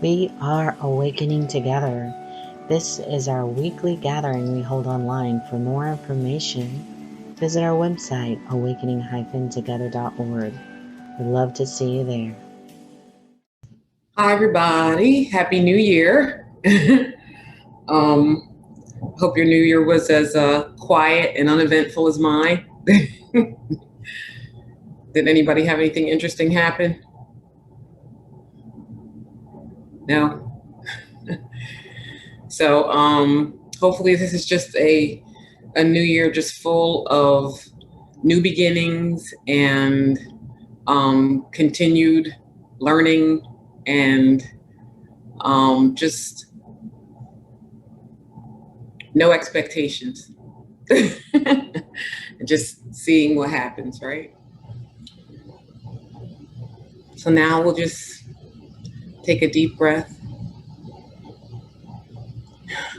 We are awakening together. This is our weekly gathering we hold online. For more information, visit our website, awakening-together.org. We'd love to see you there. Hi, everybody. Happy New Year. Hope your New Year was as quiet and uneventful as mine. Did anybody have anything interesting happen? No? So hopefully this is just a new year just full of new beginnings and continued learning and just no expectations. Just seeing what happens, right? So now we'll just take a deep breath,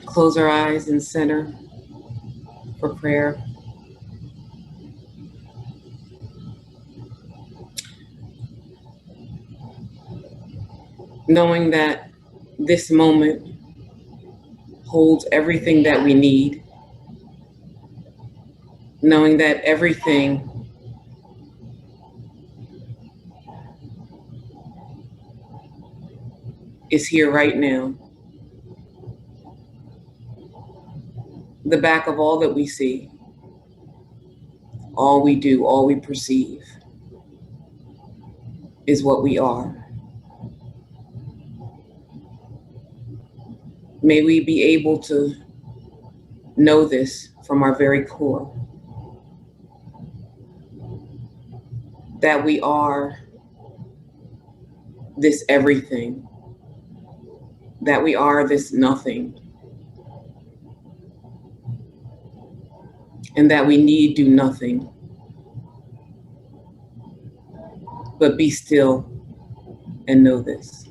close our eyes and center for prayer. Knowing that this moment holds everything that we need. Knowing that everything is here right now. The back of all that we see, all we do, all we perceive is what we are. May we be able to know this from our very core, that we are this everything, that we are this nothing, and that we need do nothing but be still and know this.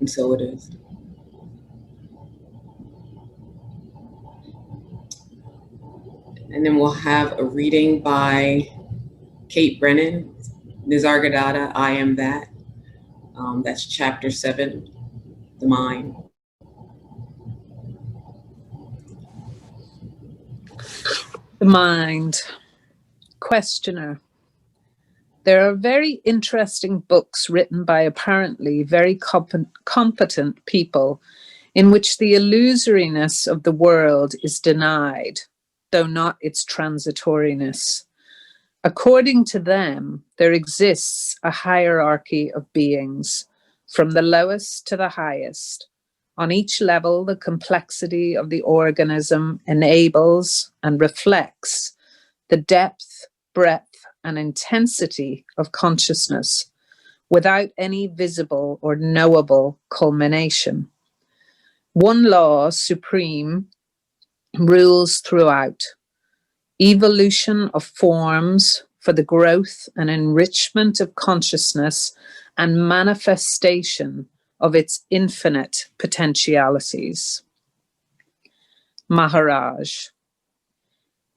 And so it is. And then we'll have a reading by Cate Brennan, Nisargadatta, I Am That. That's chapter 7, The Mind. The mind. Questioner. There are very interesting books written by apparently very competent people in which the illusoriness of the world is denied, though not its transitoriness. According to them, there exists a hierarchy of beings, from the lowest to the highest. On each level, the complexity of the organism enables and reflects the depth, breadth, and intensity of consciousness without any visible or knowable culmination. One law supreme rules throughout: evolution of forms for the growth and enrichment of consciousness and manifestation of its infinite potentialities. Maharaj.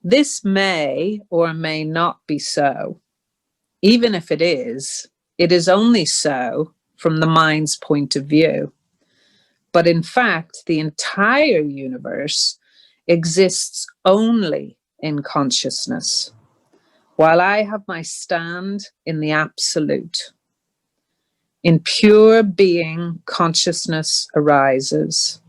This may or may not be so. Even if it is only so from the mind's point of view. But in fact, the entire universe exists only in consciousness, while I have my stand in the absolute. In pure being, consciousness arises.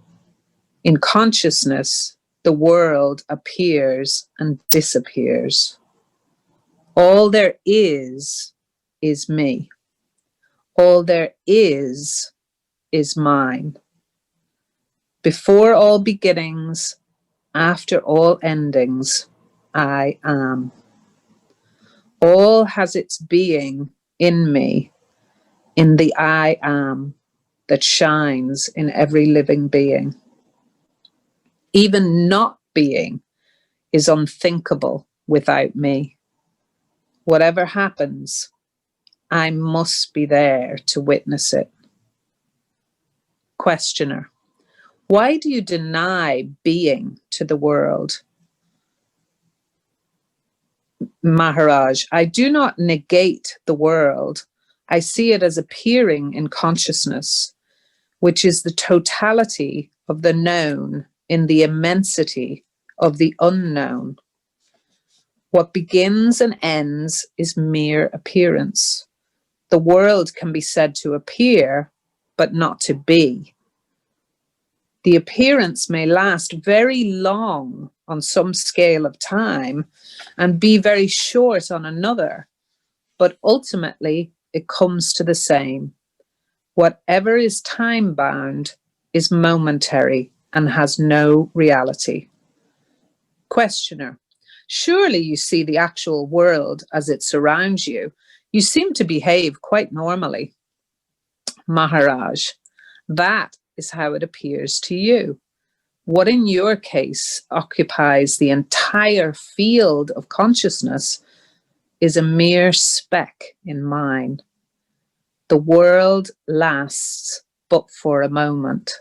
In consciousness, the world appears and disappears. All there is me. All there is mine. Before all beginnings, after all endings, I am. All has its being in me, in the I am that shines in every living being. Even not being is unthinkable without me. Whatever happens, I must be there to witness it. Questioner. Why do you deny being to the world? Maharaj, I do not negate the world. I see it as appearing in consciousness, which is the totality of the known in the immensity of the unknown. What begins and ends is mere appearance. The world can be said to appear, but not to be. The appearance may last very long on some scale of time and be very short on another, but ultimately it comes to the same. Whatever is time-bound is momentary and has no reality. Questioner: surely you see the actual world as it surrounds you. You seem to behave quite normally. Maharaj: that is how it appears to you. What in your case occupies the entire field of consciousness is a mere speck in mine. The world lasts but for a moment.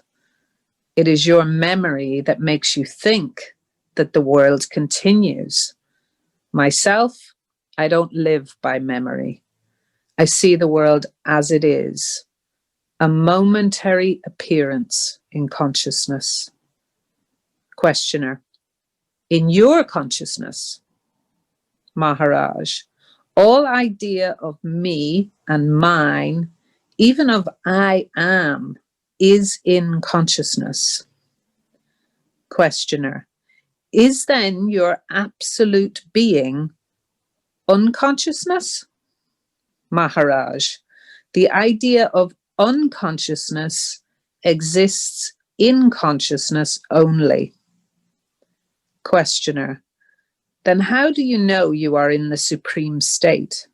It is your memory that makes you think that the world continues. Myself, I don't live by memory. I see the world as it is, a momentary appearance in consciousness. Questioner: in your consciousness? Maharaj: all idea of me and mine, even of I am, is in consciousness. Questioner: is then your absolute being unconsciousness? Maharaj: the idea of unconsciousness exists in consciousness only. Questioner: then how do you know you are in the supreme state?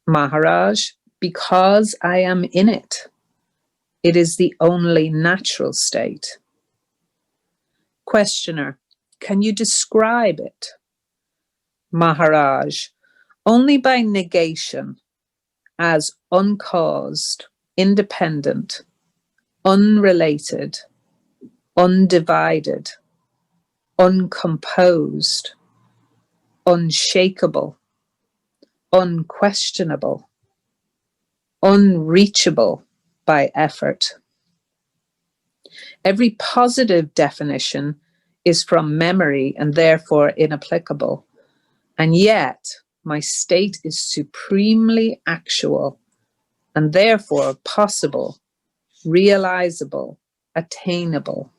Maharaj: because I am in it. It is the only natural state. Questioner: can you describe it? Maharaj: only by negation, as uncaused, independent, unrelated, undivided, uncomposed, unshakable, unquestionable, unreachable by effort. Every positive definition is from memory and therefore inapplicable. And yet, my state is supremely actual and therefore possible, realizable, attainable.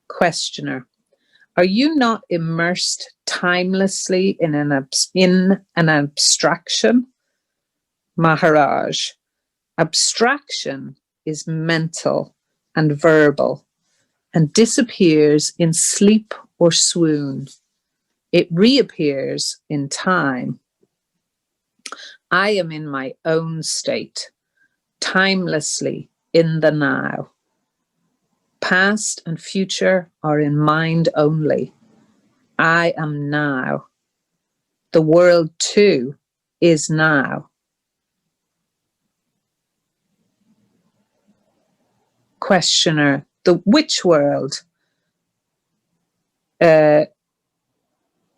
Questioner: are you not immersed timelessly in an abstraction? Maharaj: abstraction is mental and verbal and disappears in sleep or swoon. It reappears in time. I am in my own state, timelessly in the now. Past and future are in mind only. I am now. The world too is now. Questioner: which world?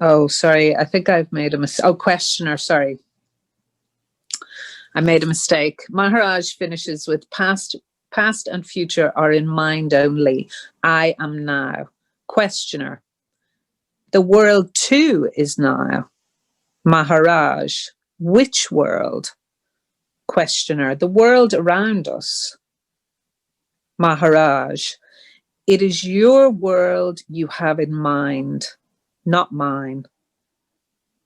Oh, sorry, I think I've made a mistake. Oh, questioner, sorry. I made a mistake. Maharaj finishes with past and future are in mind only. I am now. Questioner: the world too is now. Maharaj: which world? Questioner: the world around us. Maharaj: it is your world you have in mind, not mine.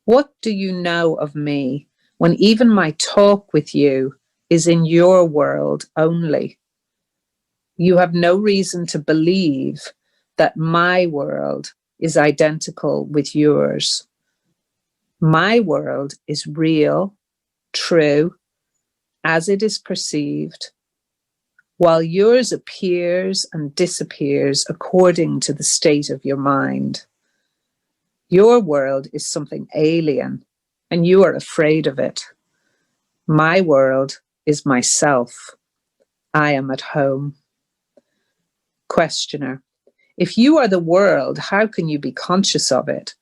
What do you know of me when even my talk with you is in your world only? You have no reason to believe that my world is identical with yours. My world is real, true, as it is perceived, while yours appears and disappears according to the state of your mind. Your world is something alien, and you are afraid of it. My world is myself. I am at home. Questioner: if you are the world, how can you be conscious of it?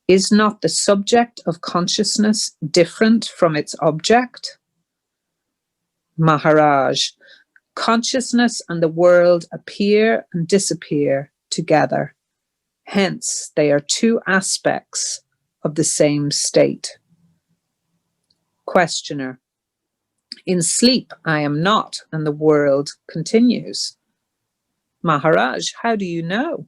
Is not the subject of consciousness different from its object? Maharaj, consciousness and the world appear and disappear together. Hence, they are two aspects of the same state. Questioner, in sleep I am not, and the world continues. Maharaj, how do you know?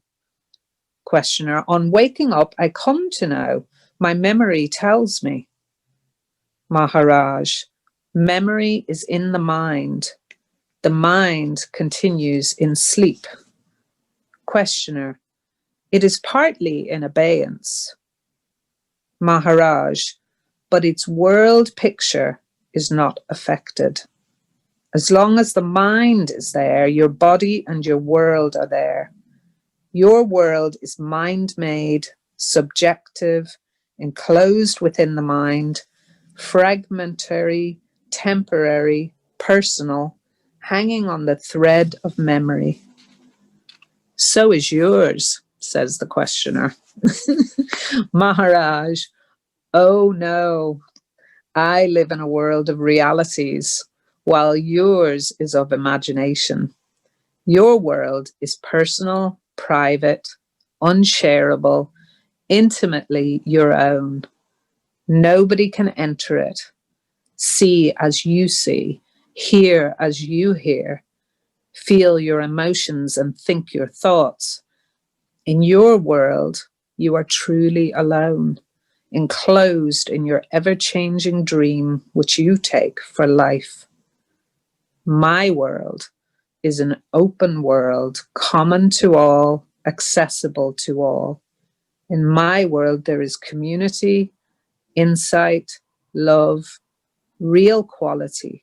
Questioner, on waking up I come to know. My memory tells me. Maharaj, memory is in the mind. The mind continues in sleep. Questioner, it is partly in abeyance. Maharaj, but its world picture is not affected. As long as the mind is there, your body and your world are there. Your world is mind-made, subjective, enclosed within the mind, fragmentary, temporary, personal, hanging on the thread of memory. So is yours, says the questioner. Maharaj, oh no, I live in a world of realities, while yours is of imagination. Your world is personal, private, unshareable, intimately your own. Nobody can enter it. See as you see, hear as you hear, feel your emotions and think your thoughts. In your world, you are truly alone, enclosed in your ever-changing dream, which you take for life. My world is an open world, common to all, accessible to all. In my world, there is community, insight, love, real quality.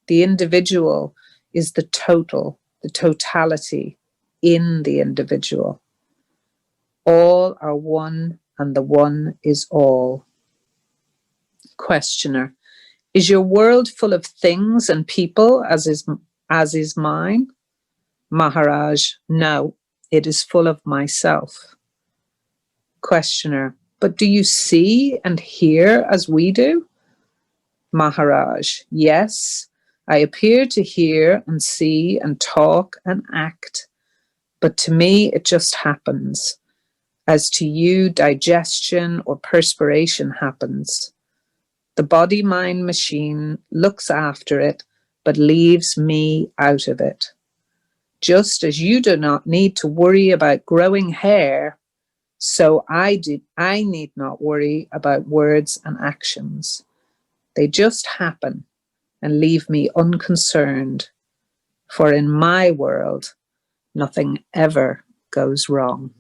The individual is the total, the totality in the individual. All are one, and the one is all. Questioner, is your world full of things and people as is mine? Maharaj, no, it is full of myself. Questioner, but do you see and hear as we do? Maharaj, yes, I appear to hear and see and talk and act, but to me it just happens. As to you, digestion or perspiration happens. The body-mind machine looks after it, but leaves me out of it. Just as you do not need to worry about growing hair, so I need not worry about words and actions. They just happen and leave me unconcerned, for in my world, nothing ever goes wrong.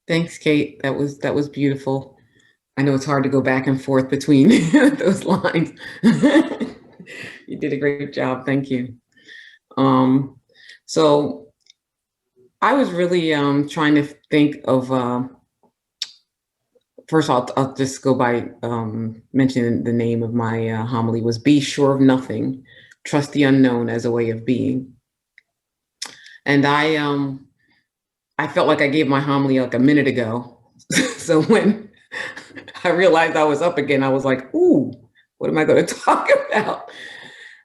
Thanks, Cate. That was beautiful. I know it's hard to go back and forth between those lines. You did a great job. Thank you. So I was really trying to think of, first I'll just go by mentioning the name of my homily was Be Sure of Nothing, Trust the Unknown as a Way of Being. And I felt like I gave my homily like a minute ago. So when I realized I was up again, I was like, ooh, what am I going to talk about?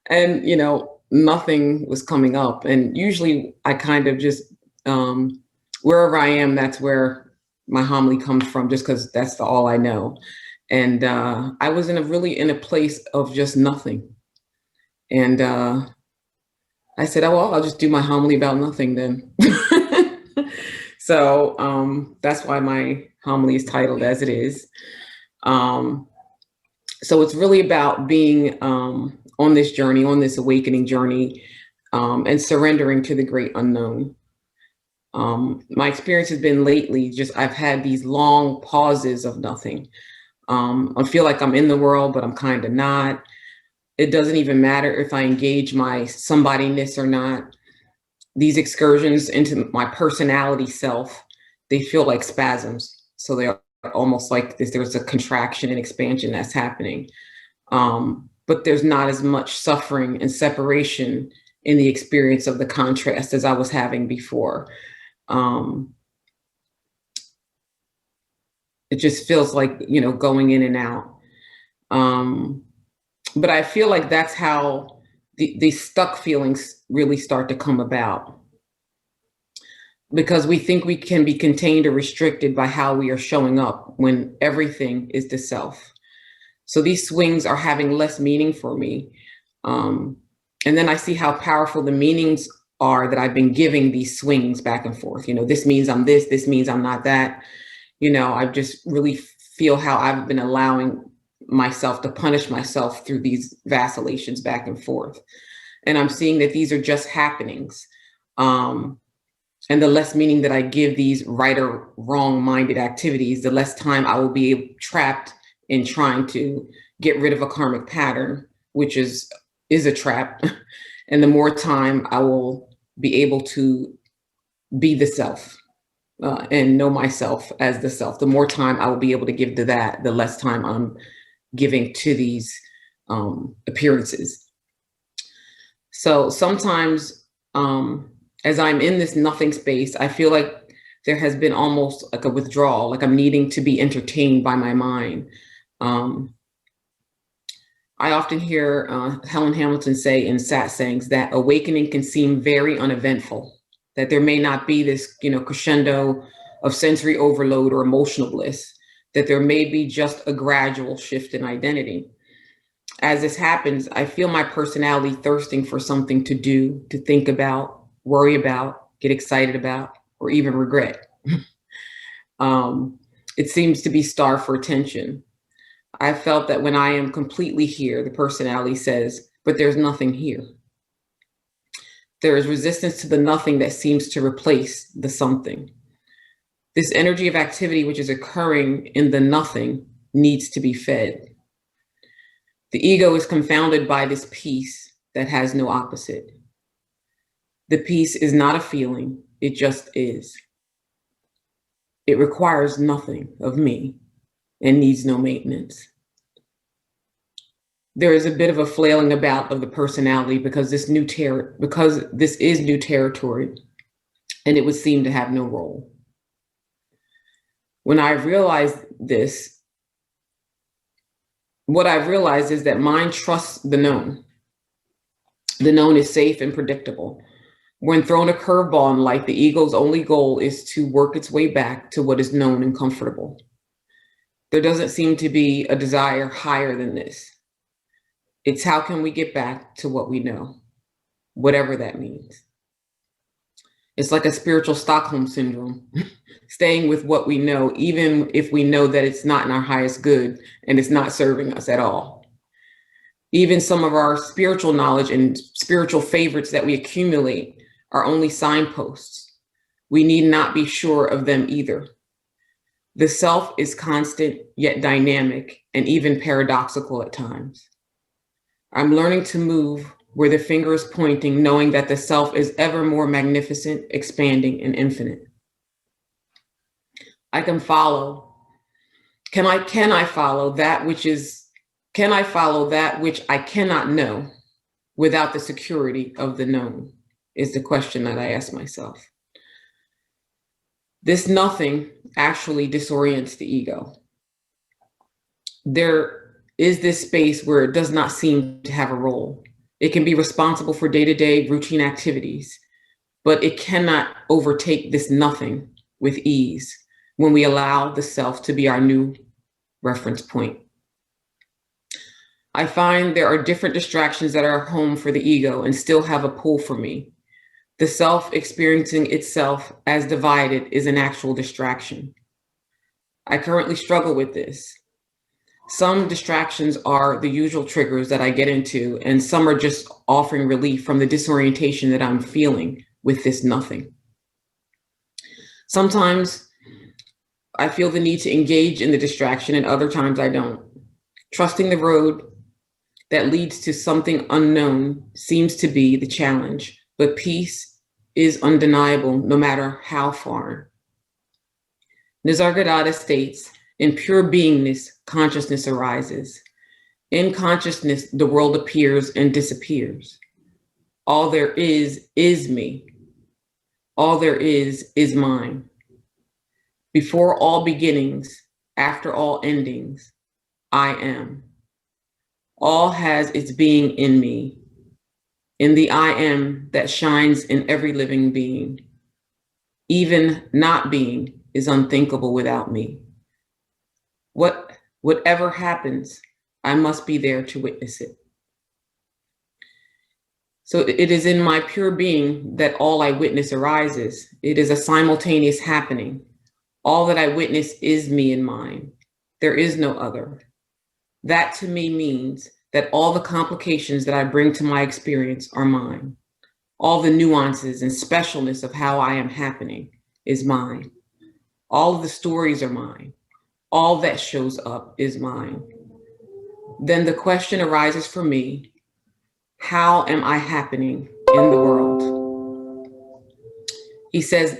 And, you know, nothing was coming up. And usually I kind of just, wherever I am, that's where my homily comes from, just because that's all I know. And I was in a place of just nothing. And I said, oh, well, I'll just do my homily about nothing then. So that's why my homily is titled as it is. So it's really about being on this journey, on this awakening journey, and surrendering to the great unknown. My experience has been lately, I've had these long pauses of nothing. I feel like I'm in the world, but I'm kind of not. It doesn't even matter if I engage my somebody-ness or not. These excursions into my personality self, they feel like spasms. So they're almost like there's a contraction and expansion that's happening. But but there's not as much suffering and separation in the experience of the contrast as I was having before. It just feels like, going in and out. But I feel like that's how these stuck feelings really start to come about, because we think we can be contained or restricted by how we are showing up when everything is the self. So these swings are having less meaning for me. And then I see how powerful the meanings are that I've been giving these swings back and forth. This means I'm this means I'm not that. I just really feel how I've been allowing myself to punish myself through these vacillations back and forth. And I'm seeing that these are just happenings. And the less meaning that I give these right or wrong minded activities, the less time I will be trapped in trying to get rid of a karmic pattern, which is a trap. And the more time I will be able to be the self and know myself as the self, the more time I will be able to give to that, the less time I'm giving to these appearances. So sometimes as I'm in this nothing space, I feel like there has been almost like a withdrawal, like I'm needing to be entertained by my mind. I often hear Helen Hamilton say in satsangs that awakening can seem very uneventful, that there may not be this, crescendo of sensory overload or emotional bliss, that there may be just a gradual shift in identity. As this happens, I feel my personality thirsting for something to do, to think about, worry about, get excited about, or even regret. It seems to be starved for attention. I felt that when I am completely here, the personality says, but there's nothing here. There is resistance to the nothing that seems to replace the something. This energy of activity which is occurring in the nothing needs to be fed. The ego is confounded by this peace that has no opposite. The peace is not a feeling, it just is. It requires nothing of me and needs no maintenance. There is a bit of a flailing about of the personality because this is new territory, and it would seem to have no role. When I realized this, what I've realized is that mind trusts the known. The known is safe and predictable. When thrown a curveball in life, the ego's only goal is to work its way back to what is known and comfortable. There doesn't seem to be a desire higher than this. It's how can we get back to what we know, whatever that means. It's like a spiritual Stockholm syndrome, staying with what we know, even if we know that it's not in our highest good and it's not serving us at all. Even some of our spiritual knowledge and spiritual favorites that we accumulate are only signposts. We need not be sure of them either. The self is constant, yet dynamic, and even paradoxical at times. I'm learning to move where the finger is pointing, knowing that the self is ever more magnificent, expanding, and infinite. I can follow. Can I follow that which I cannot know without the security of the known, is the question that I ask myself. This nothing actually disorients the ego. There is this space where it does not seem to have a role. It can be responsible for day-to-day routine activities, but it cannot overtake this nothing with ease when we allow the self to be our new reference point. I find there are different distractions that are home for the ego and still have a pull for me. The self experiencing itself as divided is an actual distraction. I currently struggle with this. Some distractions are the usual triggers that I get into, and some are just offering relief from the disorientation that I'm feeling with this nothing. Sometimes I feel the need to engage in the distraction, and other times I don't. Trusting the road that leads to something unknown seems to be the challenge, but peace is undeniable no matter how far. Nisargadatta states, in pure beingness, consciousness arises. In consciousness, the world appears and disappears. All there is me. All there is mine. Before all beginnings, after all endings, I am. All has its being in me, in the I am that shines in every living being. Even not being is unthinkable without me. Whatever happens, I must be there to witness it. So it is in my pure being that all I witness arises. It is a simultaneous happening. All that I witness is me and mine. There is no other. That to me means that all the complications that I bring to my experience are mine. All the nuances and specialness of how I am happening is mine. All of the stories are mine. All that shows up is mine. Then the question arises for me, how am I happening in the world? He says,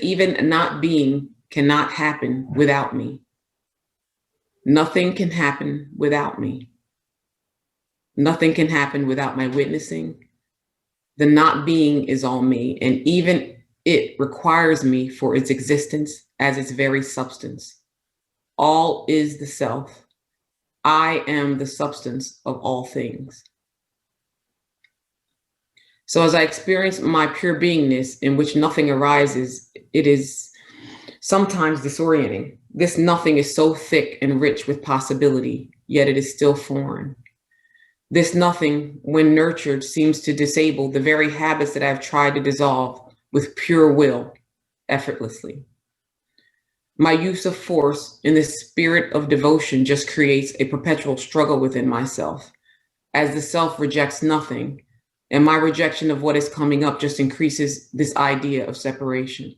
even not being cannot happen without me. Nothing can happen without me. Nothing can happen without my witnessing. The not being is all me, and even it requires me for its existence as its very substance. All is the self. I am the substance of all things. So as I experience my pure beingness in which nothing arises, it is sometimes disorienting. This nothing is so thick and rich with possibility, yet it is still foreign. This nothing, when nurtured, seems to disable the very habits that I've tried to dissolve with pure will, effortlessly. My use of force in the spirit of devotion just creates a perpetual struggle within myself, as the self rejects nothing, and my rejection of what is coming up just increases this idea of separation.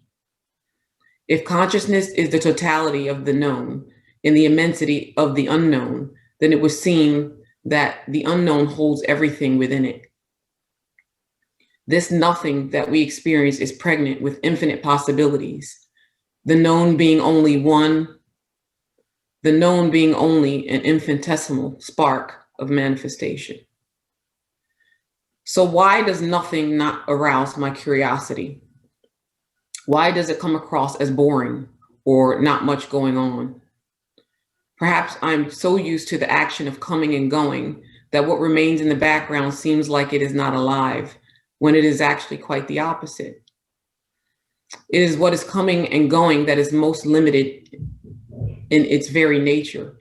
If consciousness is the totality of the known in the immensity of the unknown, then it would seem that the unknown holds everything within it. This nothing that we experience is pregnant with infinite possibilities. The known being only one, the known being only an infinitesimal spark of manifestation. So why does nothing not arouse my curiosity? Why does it come across as boring or not much going on? Perhaps I'm so used to the action of coming and going that what remains in the background seems like it is not alive, when it is actually quite the opposite. It is what is coming and going that is most limited in its very nature.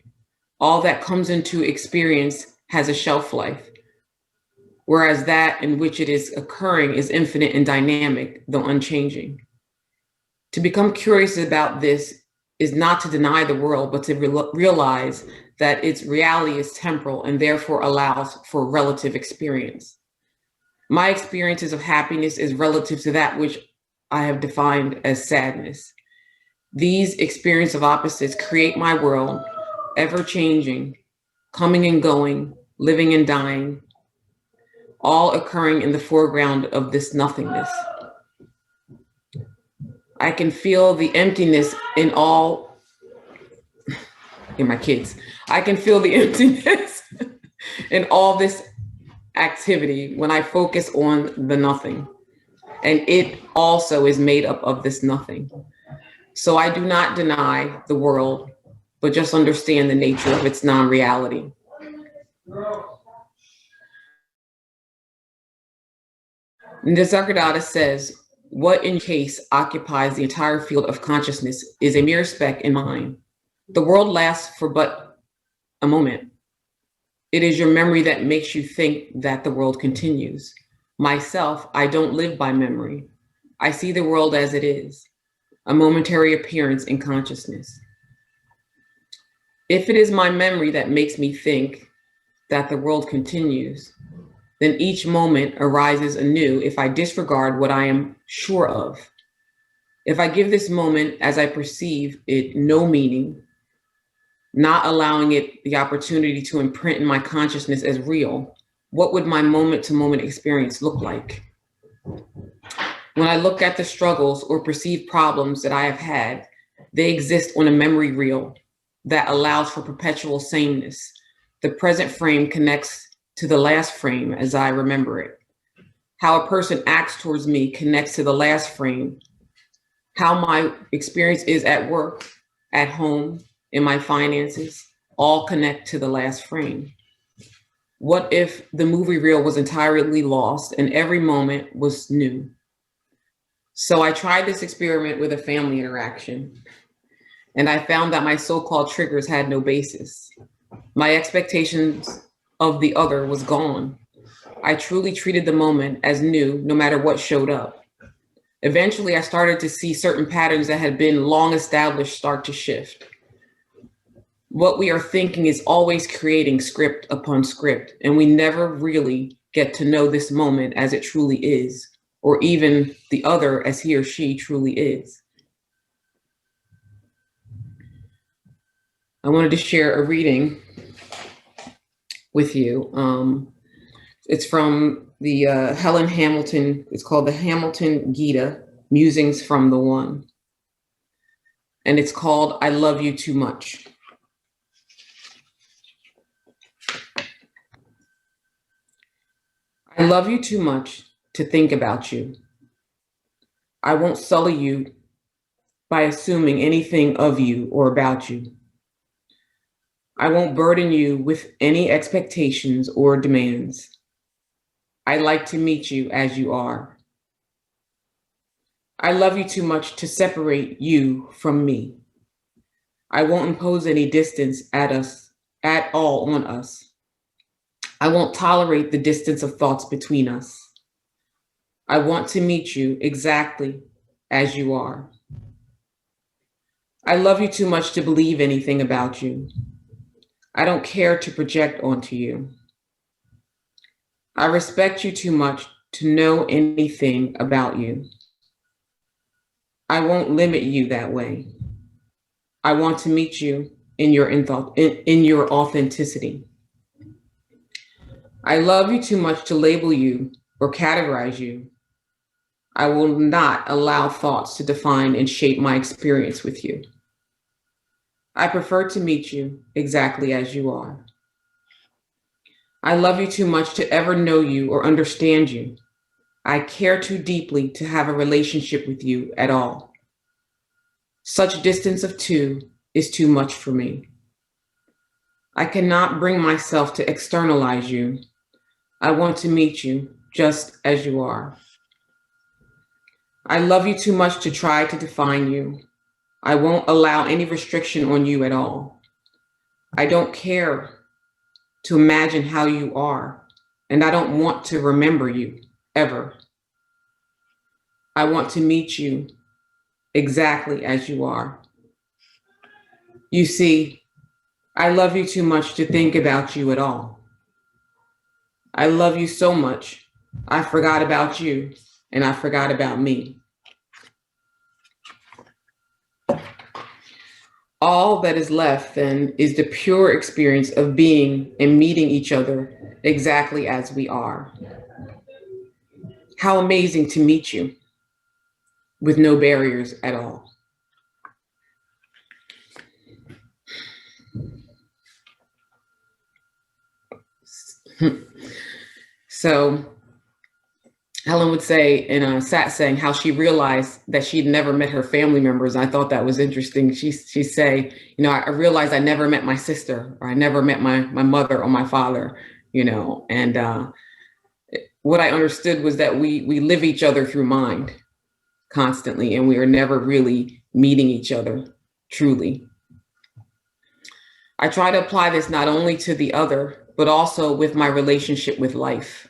All that comes into experience has a shelf life, whereas that in which it is occurring is infinite and dynamic, though unchanging. To become curious about this is not to deny the world, but to realize that its reality is temporal and therefore allows for relative experience. My experiences of happiness is relative to that which I have defined as sadness. These experiences of opposites create my world, ever changing, coming and going, living and dying, all occurring in the foreground of this nothingness. I can feel the emptiness in all, in my kids, I can feel the emptiness in all this activity when I focus on the nothing. And it also is made up of this nothing. So I do not deny the world, but just understand the nature of its non-reality. Nisargadatta says, what in case occupies the entire field of consciousness is a mere speck in mind. The world lasts for but a moment. It is your memory that makes you think that the world continues. Myself, I don't live by memory. I see the world as it is, a momentary appearance in consciousness. If it is my memory that makes me think that the world continues, then each moment arises anew if I disregard what I am sure of. If I give this moment as I perceive it no meaning, not allowing it the opportunity to imprint in my consciousness as real, what would my moment-to-moment experience look like? When I look at the struggles or perceived problems that I have had, they exist on a memory reel that allows for perpetual sameness. the present frame connects to the last frame as I remember it. How a person acts towards me connects to the last frame. How my experience is at work, at home, in my finances, all connect to the last frame. What if the movie reel was entirely lost and every moment was new? So I tried this experiment with a family interaction, and I found that my so-called triggers had no basis. My expectations of the other was gone. I truly treated the moment as new, no matter what showed up. Eventually, I started to see certain patterns that had been long established start to shift. What we are thinking is always creating script upon script, and we never really get to know this moment as it truly is, or even the other as he or she truly is. I wanted to share a reading with you. It's from the Helen Hamilton, it's called the Hamilton Gita, Musings from the One. And it's called, I Love You Too Much. I love you too much to think about you. I won't sully you by assuming anything of you or about you. I won't burden you with any expectations or demands. I like to meet you as you are. I love you too much to separate you from me. I won't impose any distance at all on us. I won't tolerate the distance of thoughts between us. I want to meet you exactly as you are. I love you too much to believe anything about you. I don't care to project onto you. I respect you too much to know anything about you. I won't limit you that way. I want to meet you in your authenticity. I love you too much to label you or categorize you. I will not allow thoughts to define and shape my experience with you. I prefer to meet you exactly as you are. I love you too much to ever know you or understand you. I care too deeply to have a relationship with you at all. Such distance of two is too much for me. I cannot bring myself to externalize you. I want to meet you just as you are. I love you too much to try to define you. I won't allow any restriction on you at all. I don't care to imagine how you are, and I don't want to remember you ever. I want to meet you exactly as you are. You see, I love you too much to think about you at all. I love you so much, I forgot about you and I forgot about me. All that is left then is the pure experience of being and meeting each other exactly as we are. How amazing to meet you with no barriers at all. So Helen would say in a satsang how she realized that she'd never met her family members. I thought that was interesting. She'd say, I realized I never met my sister, or I never met my mother or my father, and what I understood was that we live each other through mind constantly, and we are never really meeting each other truly. I try to apply this not only to the other, but also with my relationship with life.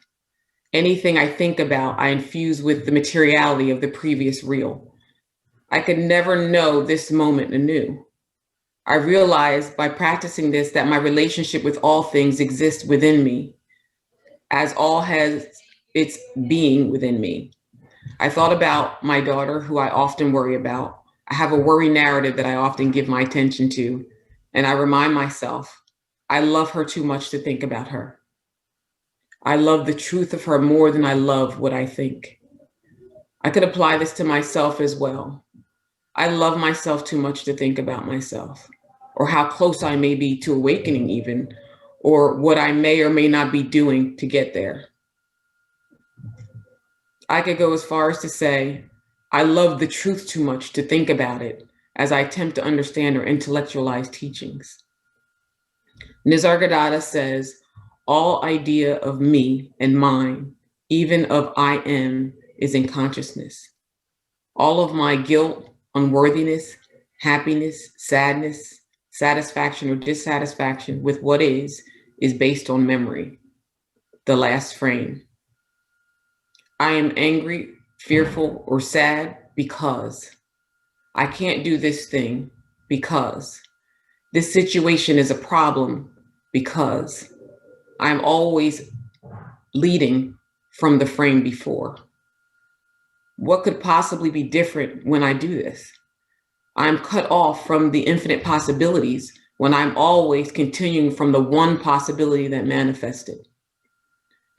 Anything I think about, I infuse with the materiality of the previous real. I could never know this moment anew. I realized by practicing this that my relationship with all things exists within me, as all has its being within me. I thought about my daughter, who I often worry about. I have a worry narrative that I often give my attention to, and I remind myself, I love her too much to think about her. I love the truth of her more than I love what I think. I could apply this to myself as well. I love myself too much to think about myself, or how close I may be to awakening even, or what I may or may not be doing to get there. I could go as far as to say, I love the truth too much to think about it as I attempt to understand or intellectualize teachings. Nisargadatta says, all idea of me and mine, even of I am, is in consciousness. All of my guilt, unworthiness, happiness, sadness, satisfaction or dissatisfaction with what is based on memory, the last frame. I am angry, fearful, or sad because I can't do this thing because this situation is a problem because I'm always leading from the frame before. What could possibly be different when I do this? I'm cut off from the infinite possibilities when I'm always continuing from the one possibility that manifested.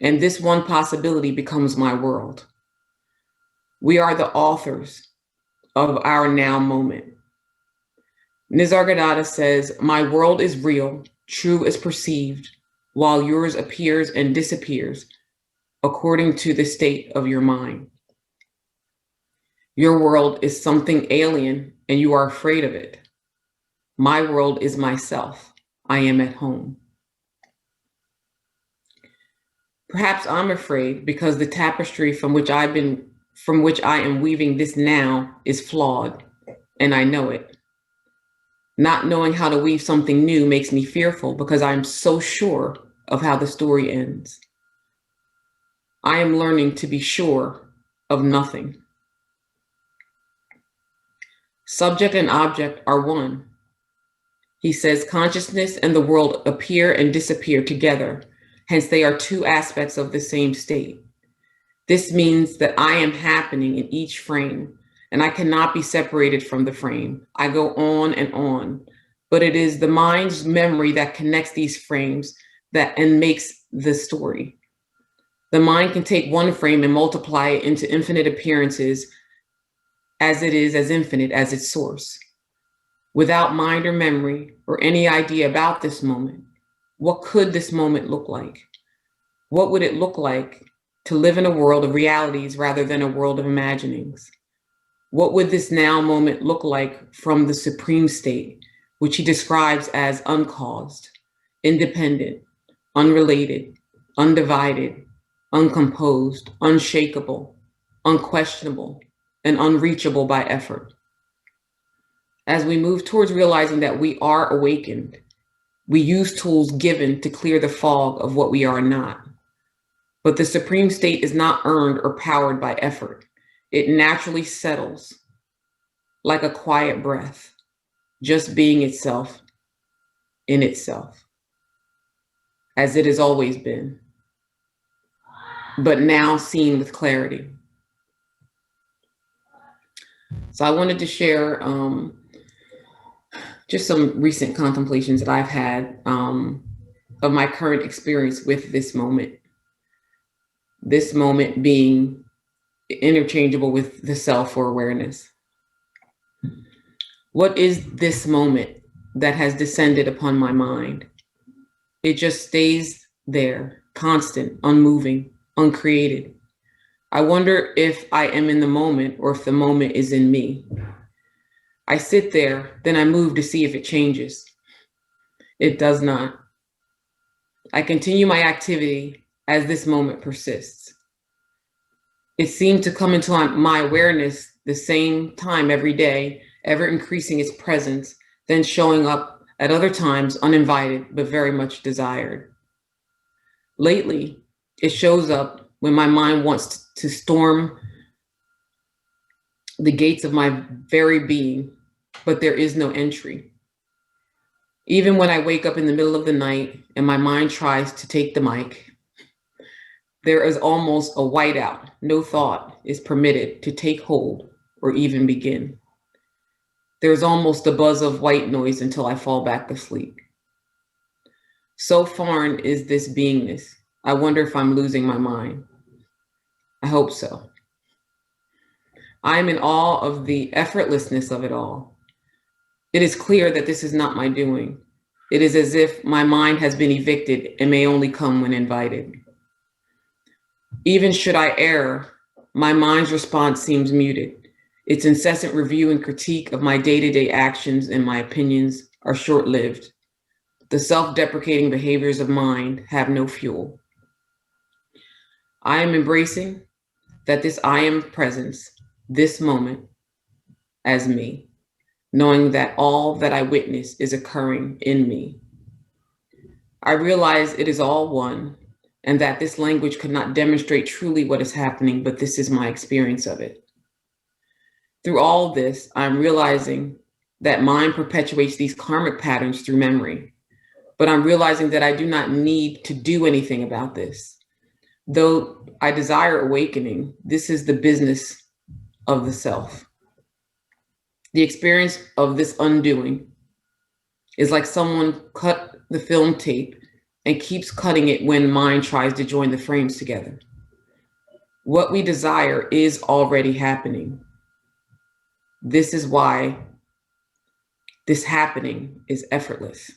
And this one possibility becomes my world. We are the authors of our now moment. Nisargadatta says, my world is real, true as perceived, while yours appears and disappears according to the state of your mind. Your world is something alien and you are afraid of it. My world is myself. I am at home. Perhaps I'm afraid because the tapestry from which I am weaving this now is flawed, and I know it. Not knowing how to weave something new makes me fearful because I'm so sure of how the story ends. I am learning to be sure of nothing. Subject and object are one. He says consciousness and the world appear and disappear together. Hence, they are two aspects of the same state. This means that I am happening in each frame, and I cannot be separated from the frame. I go on and on, but it is the mind's memory that connects these frames and makes the story. The mind can take one frame and multiply it into infinite appearances as it is as infinite as its source. Without mind or memory or any idea about this moment, what could this moment look like? What would it look like to live in a world of realities rather than a world of imaginings? What would this now moment look like from the supreme state, which he describes as uncaused, independent, unrelated, undivided, uncomposed, unshakable, unquestionable, and unreachable by effort? As we move towards realizing that we are awakened, we use tools given to clear the fog of what we are not. But the supreme state is not earned or powered by effort. It naturally settles like a quiet breath, just being itself in itself, as it has always been, but now seen with clarity. So I wanted to share just some recent contemplations that I've had of my current experience with this moment. This moment being interchangeable with the self or awareness. What is this moment that has descended upon my mind? It just stays there, constant, unmoving, uncreated. I wonder if I am in the moment or if the moment is in me. I sit there, then I move to see if it changes. It does not. I continue my activity as this moment persists. It seemed to come into my awareness the same time every day, ever increasing its presence, then showing up at other times uninvited, but very much desired. Lately, it shows up when my mind wants to storm the gates of my very being, but there is no entry. Even when I wake up in the middle of the night and my mind tries to take the mic, there is almost a whiteout. No thought is permitted to take hold or even begin. There's almost a buzz of white noise until I fall back asleep. So foreign is this beingness. I wonder if I'm losing my mind. I hope so. I'm in awe of the effortlessness of it all. It is clear that this is not my doing. It is as if my mind has been evicted and may only come when invited. Even should I err, my mind's response seems muted. Its incessant review and critique of my day-to-day actions and my opinions are short-lived. The self-deprecating behaviors of mind have no fuel. I am embracing that this I am presence, this moment, as me, knowing that all that I witness is occurring in me. I realize it is all one, and that this language could not demonstrate truly what is happening, but this is my experience of it. Through all this, I'm realizing that mind perpetuates these karmic patterns through memory, but I'm realizing that I do not need to do anything about this. Though I desire awakening, this is the business of the self. The experience of this undoing is like someone cut the film tape and keeps cutting it when mind tries to join the frames together. What we desire is already happening. This is why this happening is effortless.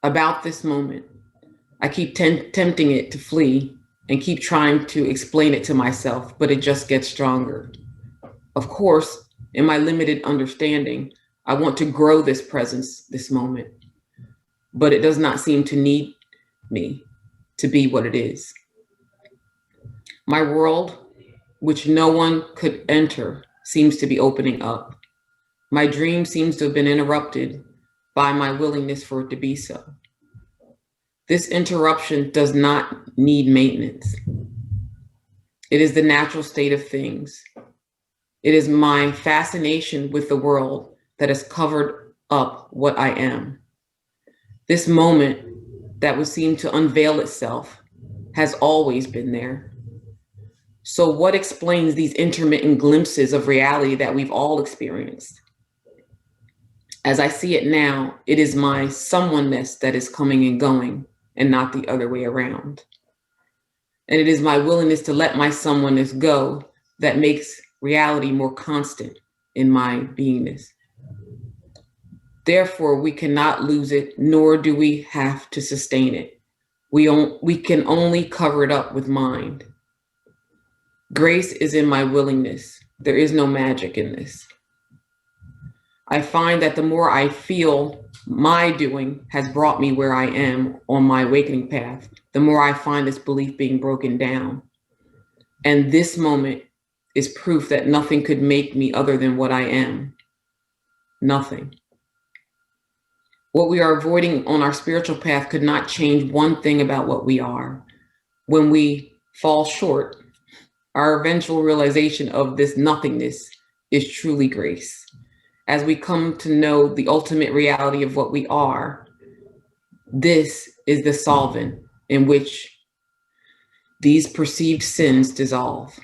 About this moment, I keep tempting it to flee and keep trying to explain it to myself, but it just gets stronger. Of course, in my limited understanding, I want to grow this presence, this moment, but it does not seem to need me to be what it is. My world, which no one could enter, seems to be opening up. My dream seems to have been interrupted by my willingness for it to be so. This interruption does not need maintenance. It is the natural state of things. It is my fascination with the world that has covered up what I am. This moment that would seem to unveil itself has always been there. So what explains these intermittent glimpses of reality that we've all experienced? As I see it now, it is my someoneness that is coming and going, and not the other way around. And it is my willingness to let my someoneness go that makes reality more constant in my beingness. Therefore, we cannot lose it, nor do we have to sustain it. We can only cover it up with mind. Grace is in my willingness. There is no magic in this. I find that the more I feel my doing has brought me where I am on my awakening path, the more I find this belief being broken down. And this moment is proof that nothing could make me other than what I am. Nothing. What we are avoiding on our spiritual path could not change one thing about what we are. When we fall short, our eventual realization of this nothingness is truly grace. As we come to know the ultimate reality of what we are, this is the solvent in which these perceived sins dissolve.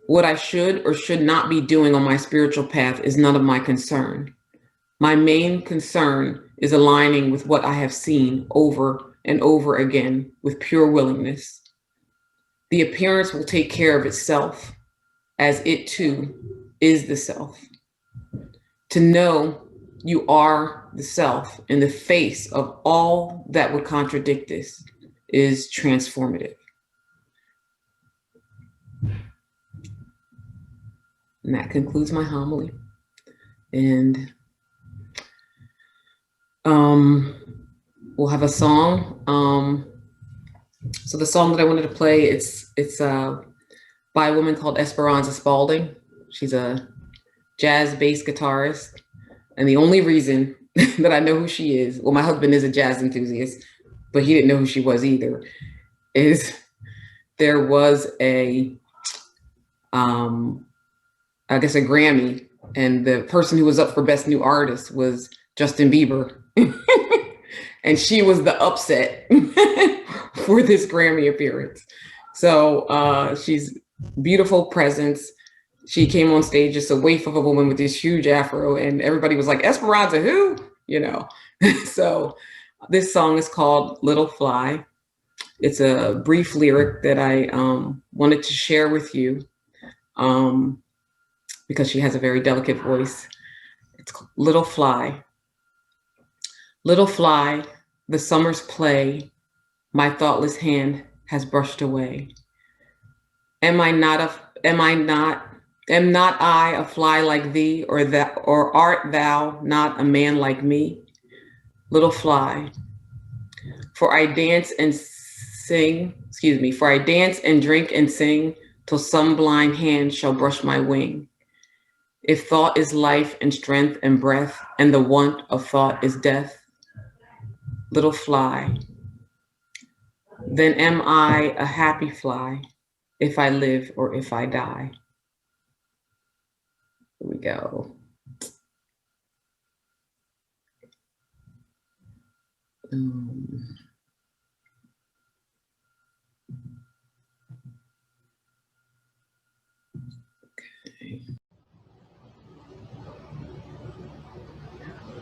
What I should or should not be doing on my spiritual path is none of my concern. My main concern is aligning with what I have seen over and over again with pure willingness. The appearance will take care of itself, as it too is the self. To know you are the self in the face of all that would contradict this is transformative. And that concludes my homily. And we'll have a song. So the song that I wanted to play, it's by a woman called Esperanza Spalding. She's a jazz bass guitarist. And the only reason that I know who she is, well, my husband is a jazz enthusiast, but he didn't know who she was either, is there was a Grammy, and the person who was up for Best New Artist was Justin Bieber. And she was the upset for this Grammy appearance. So she's beautiful presence. She came on stage just a waif of a woman with this huge afro, and everybody was like, Esperanza, who? You know. So this song is called Little Fly. It's a brief lyric that I wanted to share with you because she has a very delicate voice. It's Little Fly. Little fly, the summer's play, my thoughtless hand has brushed away. Am not I a fly like thee, or art thou not a man like me? Little fly, for I dance and drink and sing till some blind hand shall brush my wing. If thought is life and strength and breath, and the want of thought is death, little fly, then am I a happy fly, if I live or if I die. Here we go. Okay.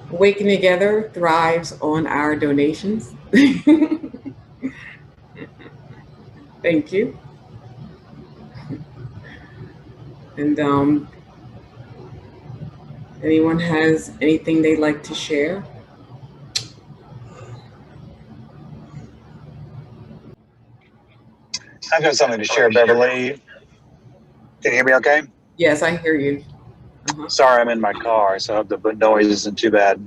Waking Together thrives on our donations. Thank you. And anyone has anything they'd like to share? I've got something to share, Beverly. Can you hear me okay? Yes, I hear you. Sorry, I'm in my car, so I hope the noise isn't too bad.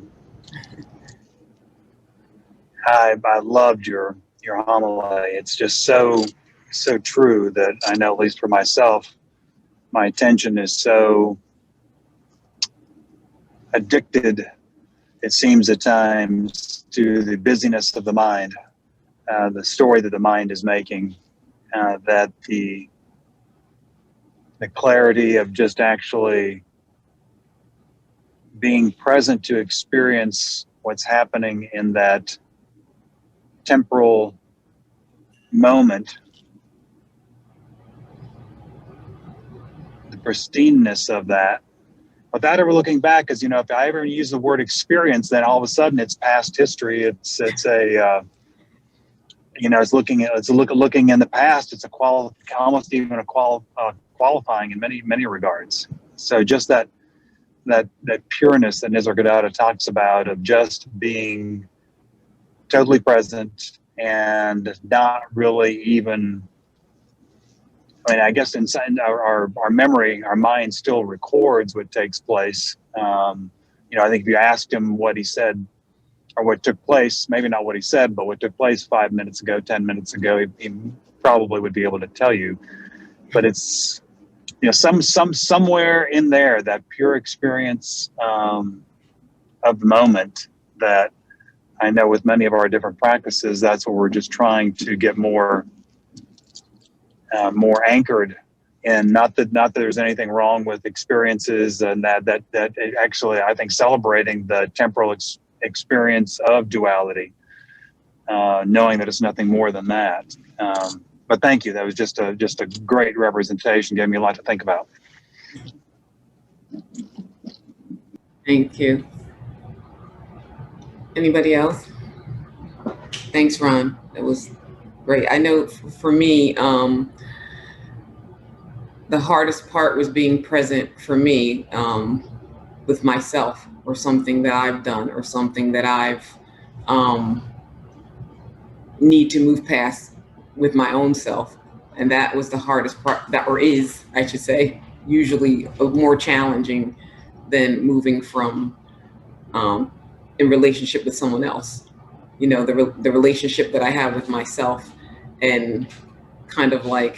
I loved your homily. It's just so true that I know, at least for myself, my attention is so addicted, it seems at times, to the busyness of the mind, the story that the mind is making, that the clarity of just actually being present to experience what's happening in that temporal moment, the pristineness of that, without ever looking back. Because, if I ever use the word experience, then all of a sudden it's past history. It's looking in the past. It's almost even a qualifying in many regards. So just that pureness that Nisargadatta talks about, of just being totally present and not really even, I guess inside our memory, our mind still records what takes place. I think if you asked him what he said or what took place, maybe not what he said, but what took place 5 minutes ago, 10 minutes ago, he probably would be able to tell you. But it's, somewhere in there, that pure experience of the moment, that I know with many of our different practices, that's what we're just trying to get more anchored in. Not that there's anything wrong with experiences, and that actually, I think, celebrating the temporal experience of duality, knowing that it's nothing more than that. But thank you. That was just a great representation. Gave me a lot to think about. Thank you. Anybody else? Thanks, Ron. That was great. I know for me, the hardest part was being present for me with myself, or something that I've done, or something that I've need to move past with my own self. And that was the hardest part, is, I should say, usually more challenging than moving from in relationship with someone else. The relationship that I have with myself, and kind of like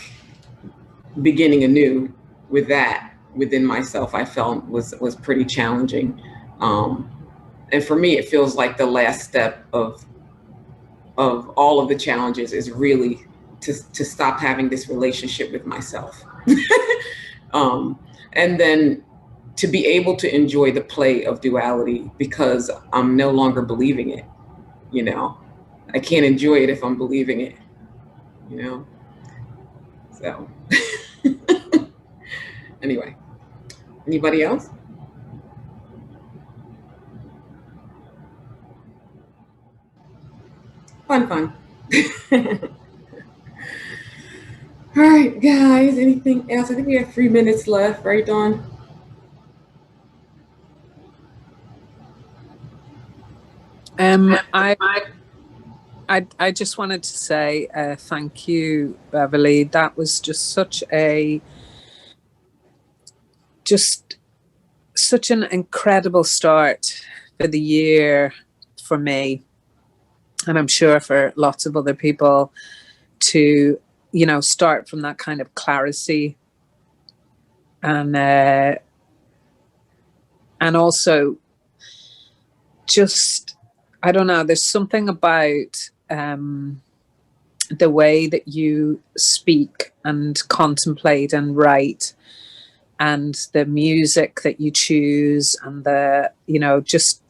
beginning anew with that within myself, I felt was pretty challenging. And for me, it feels like the last step of all of the challenges is really to stop having this relationship with myself. And then to be able to enjoy the play of duality, because I'm no longer believing it. I can't enjoy it if I'm believing it, so. Anyway, anybody else? Fun. All right, guys, anything else? I think we have 3 minutes left, right, Dawn? I just wanted to say thank you, Beverly. That was just such an incredible start for the year for me, and I'm sure for lots of other people, to start from that kind of clarity, and also just, I don't know, there's something about the way that you speak and contemplate and write, and the music that you choose, and just,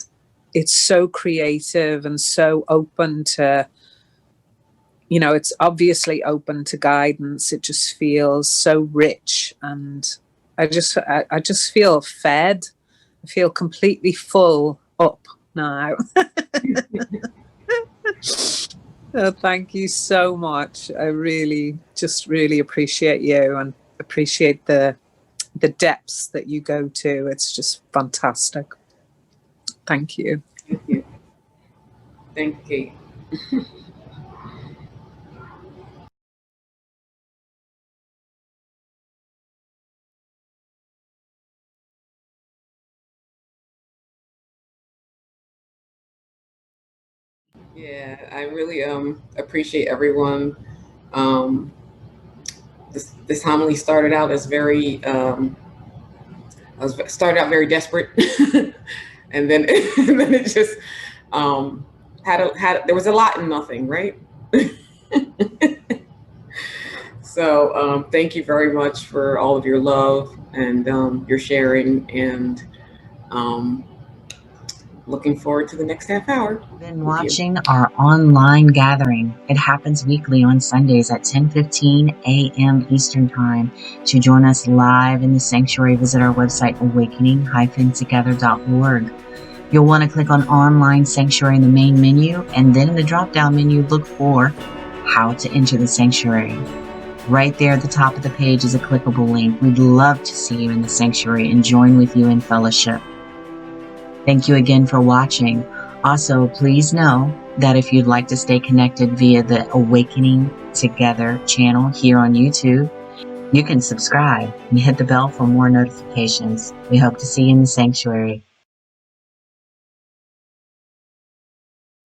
it's so creative and so open to, it's obviously open to guidance. It just feels so rich, and I just feel fed. I feel completely full up now. Oh, thank you so much. I really appreciate you, and appreciate the depths that you go to. It's just fantastic. Thank you. Thank you. Thank you, Kate. Yeah, I really appreciate everyone. This homily started out as very started out very desperate, and then it just there was a lot in nothing, right? So thank you very much for all of your love and your sharing, and looking forward to the next half hour. Been watching our online gathering. It happens weekly on Sundays at 10:15 a.m. Eastern Time. To join us live in the sanctuary, visit our website, awakening-together.org. You'll want to click on Online Sanctuary in the main menu, and then in the drop-down menu, look for How to Enter the Sanctuary. Right there at the top of the page is a clickable link. We'd love to see you in the sanctuary and join with you in fellowship. Thank you again for watching. Also, please know that if you'd like to stay connected via the Awakening Together channel here on YouTube, you can subscribe and hit the bell for more notifications. We hope to see you in the sanctuary.